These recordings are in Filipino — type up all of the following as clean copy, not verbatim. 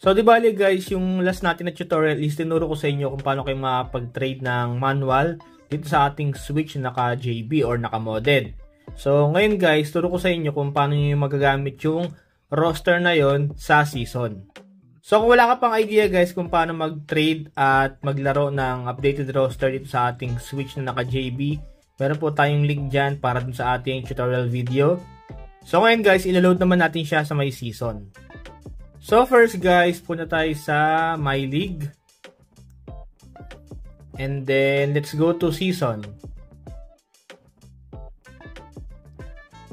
So, di bali guys, yung last natin na tutorial is tinuro ko sa inyo kung paano kayo makapag-trade ng manual dito sa ating Switch na naka-JB or naka-modded. So, ngayon guys, turo ko sa inyo kung paano nyo magagamit yung roster na yon sa season. So, kung wala ka pang idea guys kung paano mag-trade at maglaro ng updated roster dito sa ating Switch na naka-JB, meron po tayong link dyan para dun sa ating tutorial video. So, ngayon guys, ilaload naman natin siya sa may season. So first guys, punta tayo sa My League. And then let's go to season.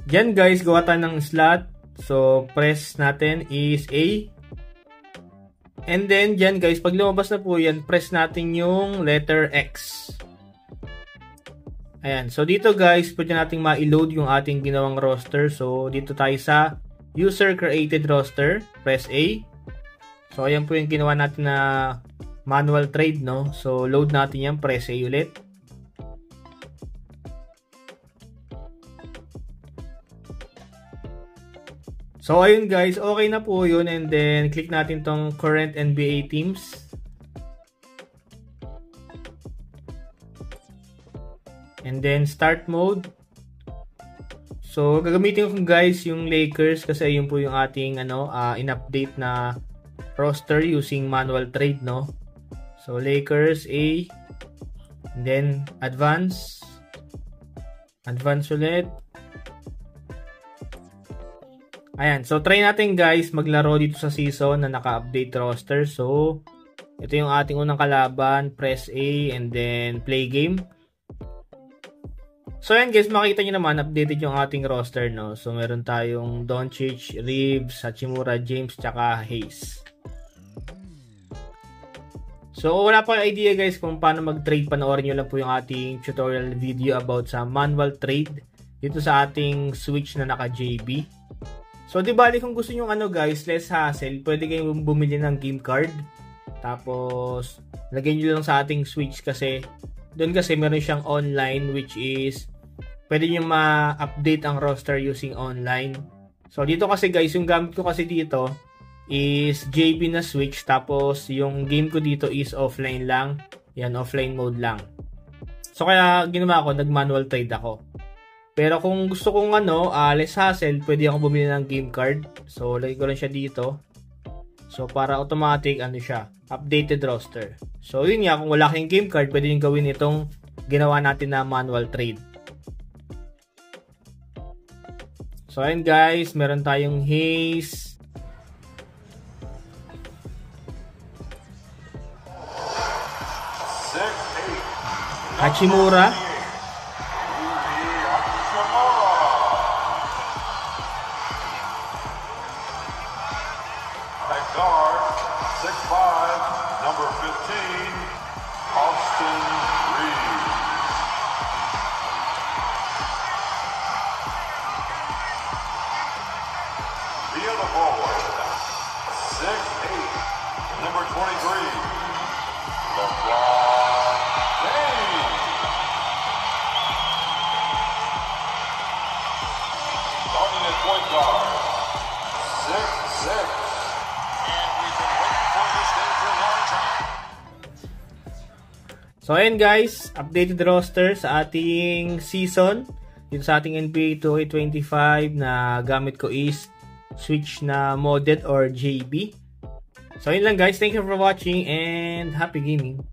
Diyan guys, gawa tayo ng slot. So press natin is A. And then diyan guys, pag lumabas na po yan, press natin yung letter X. Ayan. So dito guys, pwede nating ma-load yung ating ginawang roster. So dito tayo sa User Created Roster, press A. So, ayan po yung ginawa natin na manual trade, no? So, load natin yan, press A ulit. So, ayun guys, okay na po yun. And then, click natin tong current NBA teams. And then, start mode. So, gagamitin ko guys yung Lakers kasi yun po yung ating in-update na roster using manual trade, no? So, Lakers A, and then advance ulit. Ayan, so try natin guys maglaro dito sa season na naka-update roster. So, ito yung ating unang kalaban, press A and then play game. So yan guys, makita nyo naman, updated yung ating roster, no? So meron tayong Doncic, Reeves, Hachimura, James, tsaka Hayes. So wala pa idea guys kung paano mag-trade, panoorin nyo lang po yung ating tutorial video about sa manual trade dito sa ating Switch na naka-JB. So di bali kung gusto nyo guys, less hassle, pwede kayong bumili ng game card. Tapos lagay nyo lang sa ating Switch kasi doon kasi meron siyang online, which is pwede nyo ma-update ang roster using online. So dito kasi guys, yung gamit ko kasi dito is JB na Switch, tapos yung game ko dito is offline lang. Yan, offline mode lang. So kaya ginawa ko, nag-manual trade ako. Pero kung gusto kong less hassle, pwede ako bumili ng game card. So lagay ko lang siya dito. So, para automatic, siya, updated roster. So, yun nga, kung wala kayong game card, pwede nyo gawin itong ginawa natin na manual trade. So, ayun guys, meron tayong Hayes. Hachimura. Guard, 6'5", number 15, Austin Reeves. Via the forward, 6'8", number 23, LeBron James. Starting at point guard, 6'6". So ayun guys, updated roster sa ating season. Dito sa ating NBA 2K25 na gamit ko is Switch na modded or JB. So ayun lang guys, thank you for watching and happy gaming.